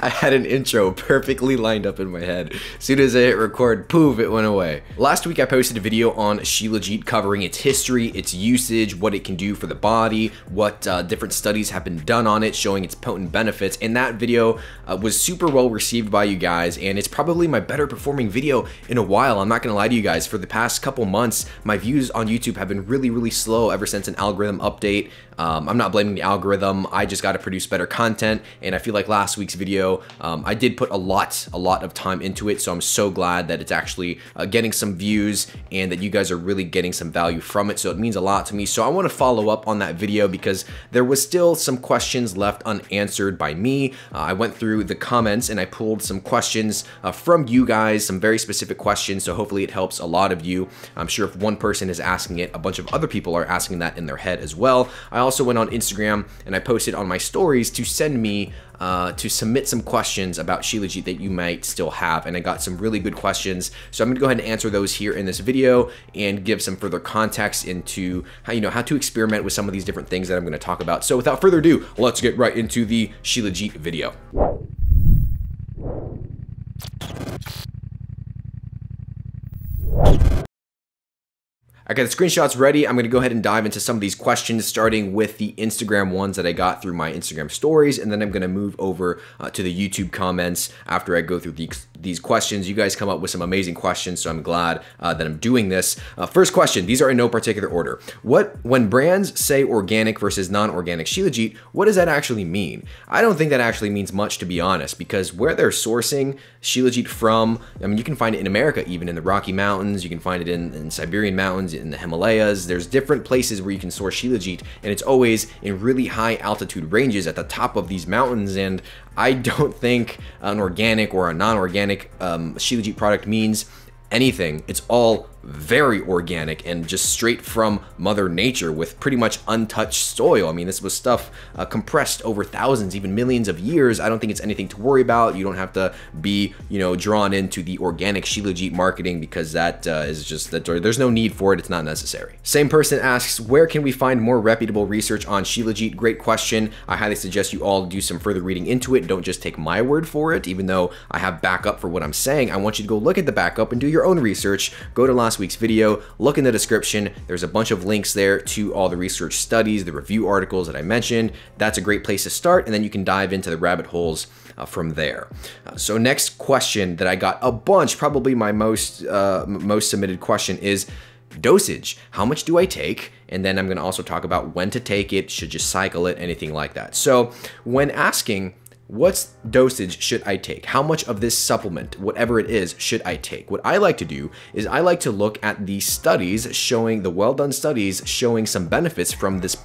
I had an intro perfectly lined up in my head. As soon as I hit record, poof, it went away. Last week I posted a video on Shilajit covering its history, its usage, what it can do for the body, what different studies have been done on it, showing its potent benefits. And that video was super well received by you guys, and it's probably my better performing video in a while. I'm not gonna lie to you guys, for the past couple months, my views on YouTube have been really slow ever since an algorithm update. I'm not blaming the algorithm, I just gotta produce better content, and I feel like last week's video, I did put a lot of time into it, so I'm so glad that it's actually getting some views and that you guys are really getting some value from it, so it means a lot to me. So I want to follow up on that video because there was still some questions left unanswered by me. I went through the comments and I pulled some questions from you guys, some very specific questions, so hopefully it helps a lot of you. I'm sure if one person is asking it, a bunch of other people are asking that in their head as well. I also went on Instagram and I posted on my stories to send me to submit some questions about Shilajit that you might still have, and I got some really good questions, so I'm gonna go ahead and answer those here in this video and give some further context into how to experiment with some of these different things that I'm gonna talk about. So without further ado, let's get right into the Shilajit video. I got the screenshots ready. I'm gonna go ahead and dive into some of these questions, starting with the Instagram ones that I got through my Instagram stories, and then I'm gonna move over to the YouTube comments after I go through these questions. You guys come up with some amazing questions, so I'm glad that I'm doing this. First question, these are in no particular order. When brands say organic versus non-organic Shilajit, what does that actually mean? I don't think that actually means much, to be honest, because where they're sourcing Shilajit from, I mean, you can find it in America, even in the Rocky Mountains, you can find it in Siberian mountains, in the Himalayas. There's different places where you can source Shilajit, and it's always in really high altitude ranges at the top of these mountains, and I don't think an organic or a non-organic Shilajit product means anything. It's all very organic and just straight from Mother Nature with pretty much untouched soil. I mean, this was stuff compressed over thousands, even millions of years. I don't think it's anything to worry about. You don't have to be, drawn into the organic Shilajit marketing, because that is just that there's no need for it. It's not necessary. Same person asks, where can we find more reputable research on Shilajit? Great question. I highly suggest you all do some further reading into it. Don't just take my word for it, even though I have backup for what I'm saying. I want you to go look at the backup and do your own research. Go to last week's video, look in the description. There's a bunch of links there to all the research studies, the review articles that I mentioned. That's a great place to start, and then you can dive into the rabbit holes from there. So next question that I got a bunch, probably my most submitted question is dosage. How much do I take? And then I'm going to also talk about when to take it, should you cycle it, anything like that. So when asking what dosage should I take? How much of this supplement, whatever it is, should I take? What I like to do is I like to look at the studies showing, the well-done studies showing some benefits from this.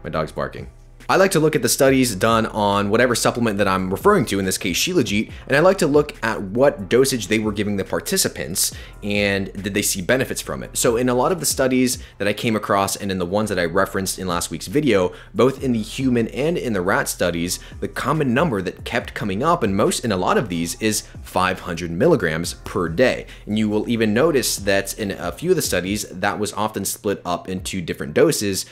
My dog's barking. I like to look at the studies done on whatever supplement that I'm referring to, in this case Shilajit, and I like to look at what dosage they were giving the participants and did they see benefits from it. So in a lot of the studies that I came across and in the ones that I referenced in last week's video, both in the human and in the rat studies, the common number that kept coming up in a lot of these is 500 milligrams per day. And you will even notice that in a few of the studies that was often split up into two different doses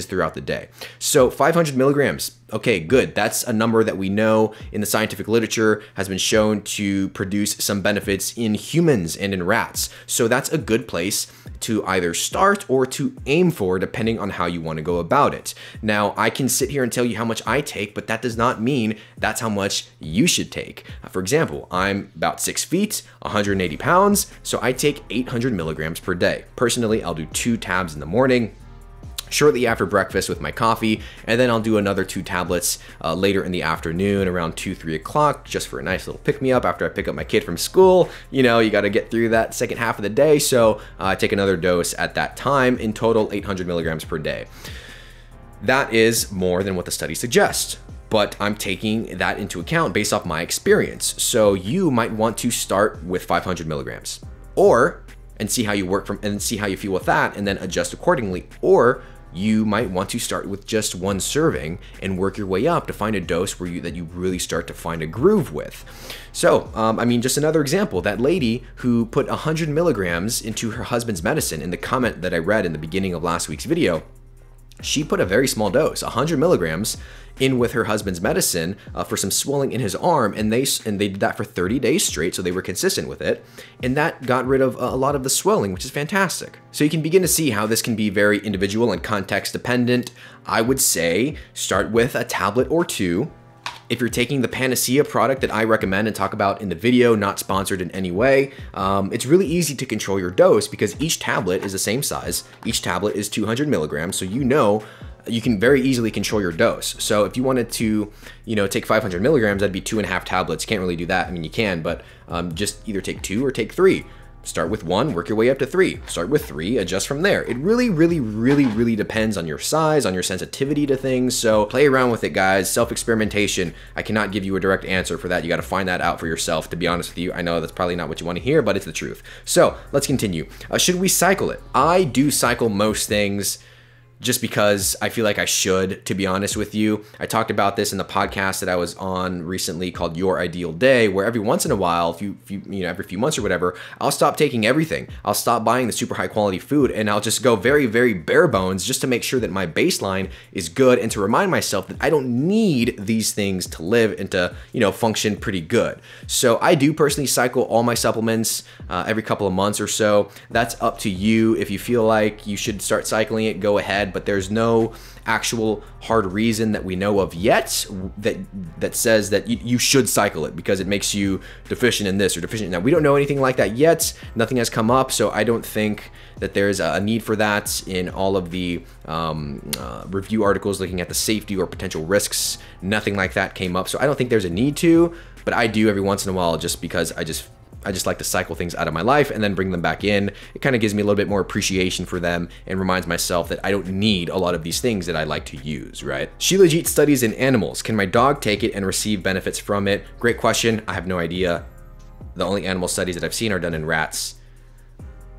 throughout the day. So 500 milligrams, okay, good. That's a number that we know in the scientific literature has been shown to produce some benefits in humans and in rats. So that's a good place to either start or to aim for, depending on how you want to go about it. Now, I can sit here and tell you how much I take, but that does not mean that's how much you should take. For example, I'm about 6 feet, 180 pounds, so I take 800 milligrams per day. Personally, I'll do 2 tabs in the morning, shortly after breakfast with my coffee, and then I'll do another 2 tablets later in the afternoon around 2-3 o'clock, just for a nice little pick-me-up after I pick up my kid from school. You got to get through that second half of the day, so I take another dose at that time. In total, 800 milligrams per day. That is more than what the study suggests, but I'm taking that into account based off my experience. So you might want to start with 500 milligrams, and see how you see how you feel with that, and then adjust accordingly. Or you might want to start with just 1 serving and work your way up to find a dose that you really start to find a groove with. So, I mean, just another example, that lady who put 100 milligrams into her husband's medicine in the comment that I read in the beginning of last week's video, she put a very small dose, 100 milligrams, in with her husband's medicine for some swelling in his arm, and they did that for 30 days straight, so they were consistent with it, and that got rid of a lot of the swelling, which is fantastic. So you can begin to see how this can be very individual and context dependent. I would say start with a tablet or two. If you're taking the Panacea product that I recommend and talk about in the video, not sponsored in any way, it's really easy to control your dose because each tablet is the same size. Each tablet is 200 milligrams, so you can very easily control your dose. So if you wanted to, take 500 milligrams, that'd be 2.5 tablets. You can't really do that. I mean, you can, but just either take 2 or take 3. Start with 1, work your way up to 3. Start with 3, adjust from there. It really depends on your size, on your sensitivity to things. So play around with it, guys. Self-experimentation. I cannot give you a direct answer for that. You got to find that out for yourself, to be honest with you. I know that's probably not what you want to hear, but it's the truth. So let's continue. Should we cycle it? I do cycle most things, just because I feel like I should, to be honest with you. I talked about this in the podcast that I was on recently called Your Ideal Day, where every once in a while, every few months or whatever, I'll stop taking everything. I'll stop buying the super high quality food, and I'll just go very bare bones just to make sure that my baseline is good and to remind myself that I don't need these things to live and to, function pretty good. So I do personally cycle all my supplements every couple of months or so. That's up to you. If you feel like you should start cycling it, go ahead. But there's no actual hard reason that we know of yet that says that you should cycle it because it makes you deficient in this or deficient in that. We don't know anything like that yet. Nothing has come up, so I don't think that there's a need for that in all of the review articles looking at the safety or potential risks. Nothing like that came up, so I don't think there's a need to, but I do every once in a while just because I just like to cycle things out of my life and then bring them back in. It kind of gives me a little bit more appreciation for them and reminds myself that I don't need a lot of these things that I like to use, right? Shilajit studies in animals. Can my dog take it and receive benefits from it? Great question. I have no idea. The only animal studies that I've seen are done in rats.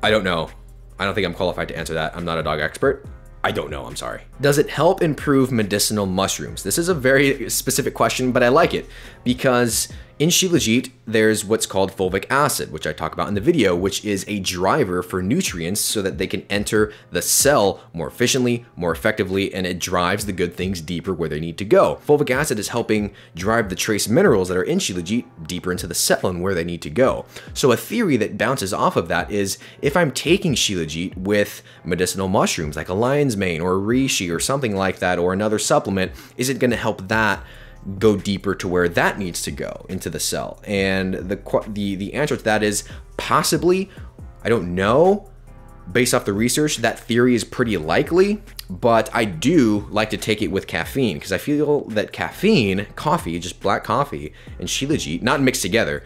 I don't know. I don't think I'm qualified to answer that. I'm not a dog expert. I don't know, I'm sorry. Does it help improve medicinal mushrooms? This is a very specific question, but I like it because in Shilajit, there's what's called fulvic acid, which I talk about in the video, which is a driver for nutrients so that they can enter the cell more efficiently, more effectively, and it drives the good things deeper where they need to go. Fulvic acid is helping drive the trace minerals that are in Shilajit deeper into the cell and where they need to go. So a theory that bounces off of that is if I'm taking Shilajit with medicinal mushrooms like a lion's mane or a reishi or something like that or another supplement, is it going to help that go deeper to where that needs to go into the cell? And the answer to that is possibly. I don't know. Based off the research, that theory is pretty likely, but I do like to take it with caffeine because I feel that caffeine, coffee, just black coffee, and Shilajit, not mixed together,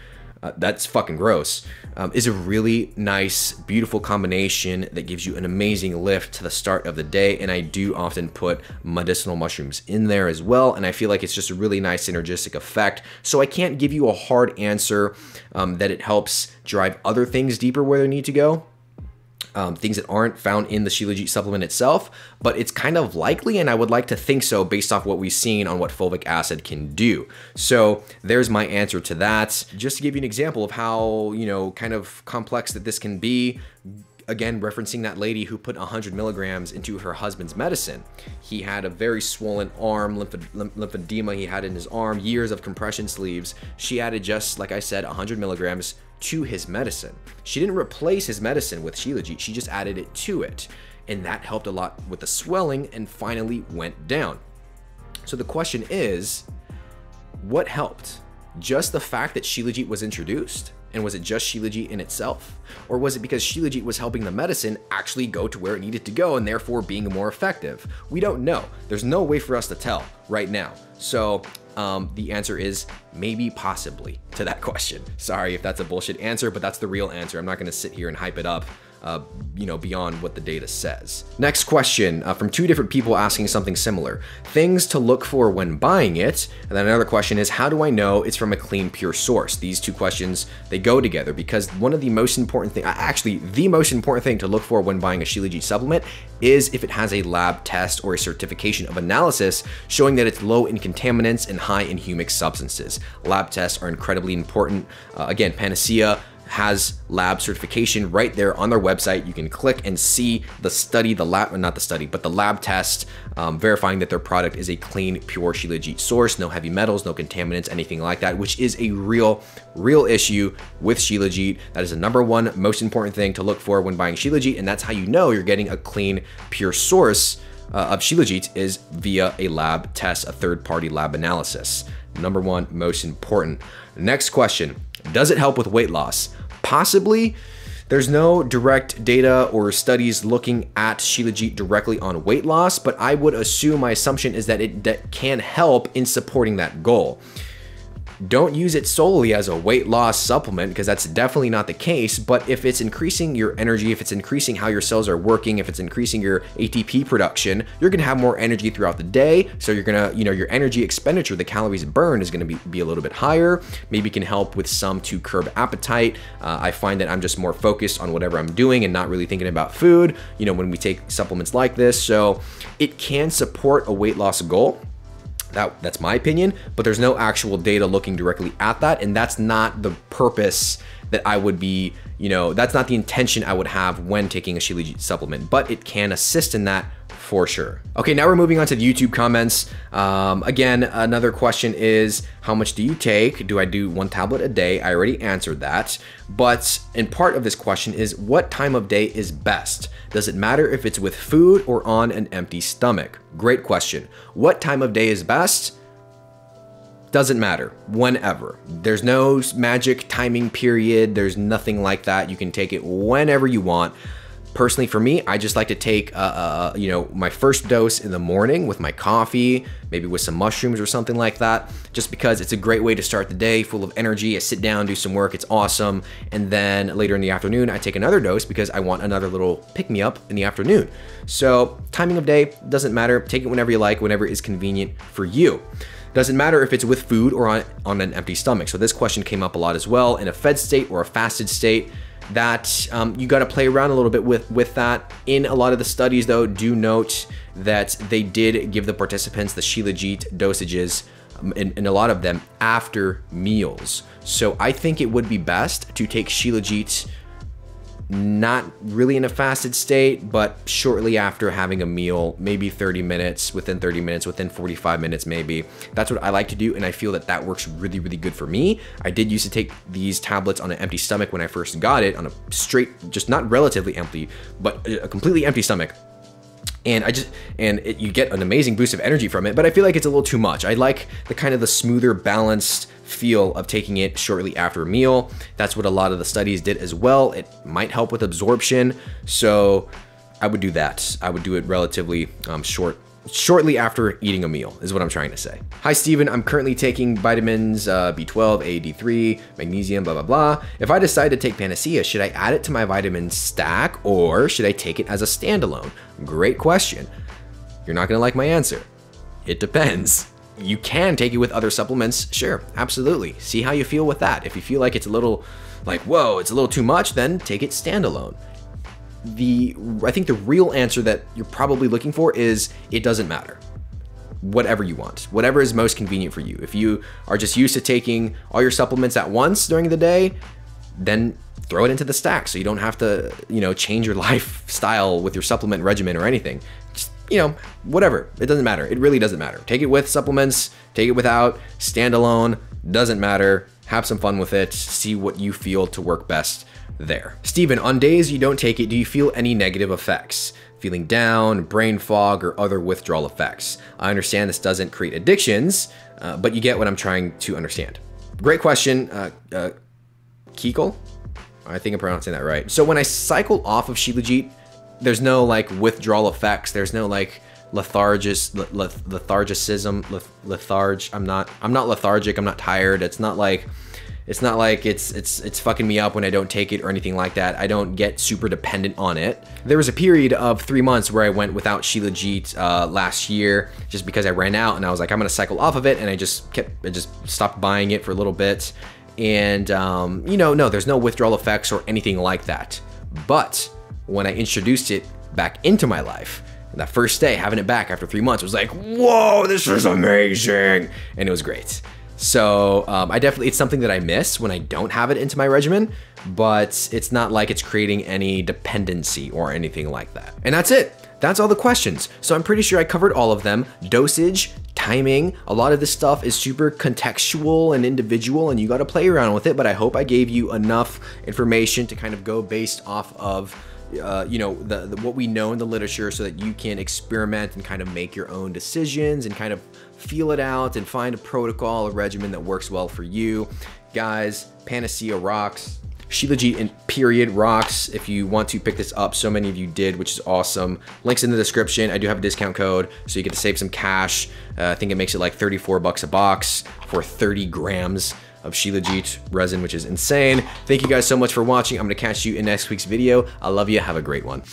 that's fucking gross, is a really nice, beautiful combination that gives you an amazing lift to the start of the day. And I do often put medicinal mushrooms in there as well. And I feel like it's just a really nice synergistic effect. So I can't give you a hard answer that it helps drive other things deeper where they need to go. Things that aren't found in the Shilajit supplement itself, but it's kind of likely, and I would like to think so based off what we've seen on what fulvic acid can do. So there's my answer to that. Just to give you an example of how, kind of complex that this can be, again, referencing that lady who put 100 milligrams into her husband's medicine. He had a very swollen arm, lymphedema he had in his arm, years of compression sleeves. She added just, like I said, 100 milligrams to his medicine. She didn't replace his medicine with Shilajit, she just added it to it. And that helped a lot with the swelling and finally went down. So the question is, what helped? Just the fact that Shilajit was introduced? And was it just Shilajit in itself? Or was it because Shilajit was helping the medicine actually go to where it needed to go and therefore being more effective? We don't know. There's no way for us to tell right now. So the answer is maybe, possibly to that question. Sorry if that's a bullshit answer, but that's the real answer. I'm not gonna sit here and hype it up beyond what the data says. Next question from two different people asking something similar. Things to look for when buying it. And then another question is, how do I know it's from a clean, pure source? These two questions, they go together because one of the most important thing, actually the most important thing to look for when buying a Shilajit supplement is if it has a lab test or a certification of analysis showing that it's low in contaminants and high in humic substances. Lab tests are incredibly important. Again, Panacea, has lab certification right there on their website. You can click and see the study, the lab test, verifying that their product is a clean, pure Shilajit source, no heavy metals, no contaminants, anything like that, which is a real issue with Shilajit. That is the #1 most important thing to look for when buying Shilajit, and that's how you know you're getting a clean, pure source of Shilajit is via a lab test, a third-party lab analysis. #1 most important. Next question, does it help with weight loss? Possibly. There's no direct data or studies looking at Shilajit directly on weight loss, but I would assume, my assumption is that it can help in supporting that goal. Don't use it solely as a weight loss supplement, because that's definitely not the case. But if it's increasing your energy, if it's increasing how your cells are working, if it's increasing your ATP production, you're gonna have more energy throughout the day. So you're gonna, your energy expenditure, the calories burned, is gonna be a little bit higher. Maybe it can help with some to curb appetite. I find that I'm just more focused on whatever I'm doing and not really thinking about food, when we take supplements like this. So it can support a weight loss goal. That's my opinion, but there's no actual data looking directly at that, and that's not the purpose that I would be, that's not the intention I would have when taking a Shilajit supplement, but it can assist in that for sure. Okay, now we're moving on to the YouTube comments. Again, another question is, how much do you take? Do I do 1 tablet a day? I already answered that. But in part of this question is, what time of day is best? Does it matter if it's with food or on an empty stomach? Great question. What time of day is best? Doesn't matter, whenever. There's no magic timing period. There's nothing like that. You can take it whenever you want. Personally, for me, I just like to take, my first dose in the morning with my coffee, maybe with some mushrooms or something like that, just because it's a great way to start the day, full of energy. I sit down, do some work, it's awesome. And then later in the afternoon, I take another dose because I want another little pick-me-up in the afternoon. So timing of day, doesn't matter. Take it whenever you like, whenever is convenient for you. Doesn't matter if it's with food or on an empty stomach. So this question came up a lot as well. In a fed state or a fasted state, that you got to play around a little bit with that. In a lot of the studies, though, do note that they did give the participants the Shilajit dosages, in a lot of them, after meals. So I think it would be best to take Shilajit not really in a fasted state, but shortly after having a meal, maybe 30 minutes, within 30 minutes, within 45 minutes maybe. That's what I like to do, and I feel that works really, really good for me. I did used to take these tablets on an empty stomach when I first got it, on a straight, just not relatively empty, but a completely empty stomach. And you get an amazing boost of energy from it, but I feel like it's a little too much. I like the smoother, balanced feel of taking it shortly after a meal. That's what a lot of the studies did as well. It might help with absorption, so I would do that. I would do it relatively shortly after eating a meal, is what I'm trying to say. Hi, Steven. I'm currently taking vitamins B12, A, D3, magnesium, blah, blah, blah. If I decide to take Panacea, should I add it to my vitamin stack or should I take it as a standalone? Great question. You're not gonna like my answer. It depends. You can take it with other supplements, sure, absolutely. See how you feel with that. If you feel like it's a little, whoa, it's a little too much, then take it standalone. I think the real answer that you're probably looking for is, it doesn't matter. Whatever you want, whatever is most convenient for you. If you are just used to taking all your supplements at once during the day, then throw it into the stack so you don't have to, change your lifestyle with your supplement regimen or anything. Just, whatever. It doesn't matter. It really doesn't matter. Take it with supplements, take it without, standalone, doesn't matter. Have some fun with it. See what you feel to work best there. Steven, on days you don't take it, do you feel any negative effects? Feeling down, brain fog, or other withdrawal effects? I understand this doesn't create addictions, but you get what I'm trying to understand. Great question, Kikol? I think I'm pronouncing that right. So when I cycle off of Shilajit, there's no withdrawal effects. There's no lethargicism. I'm not lethargic. I'm not tired. It's not like it's fucking me up when I don't take it or anything like that. I don't get super dependent on it. There was a period of 3 months where I went without Shilajit last year, just because I ran out and I was like, I'm gonna cycle off of it, and I just stopped buying it for a little bit. And no, there's no withdrawal effects or anything like that. But when I introduced it back into my life, that first day having it back after 3 months was like, whoa, this is amazing, and it was great. So it's something that I miss when I don't have it into my regimen, but it's not like it's creating any dependency or anything like that. And that's it. That's all the questions. So I'm pretty sure I covered all of them. Dosage, timing, a lot of this stuff is super contextual and individual, and you got to play around with it, but I hope I gave you enough information to kind of go based off of you know, what we know in the literature, so that you can experiment and kind of make your own decisions and kind of feel it out and find a protocol, a regimen that works well for you. Guys, Panacea rocks. Shilajit in period rocks. If you want to pick this up, so many of you did, which is awesome. Links in the description. I do have a discount code, so you get to save some cash. I think it makes it like 34 bucks a box for 30 grams of Shilajit resin, which is insane. Thank you guys so much for watching. I'm gonna catch you in next week's video. I love you. Have a great one.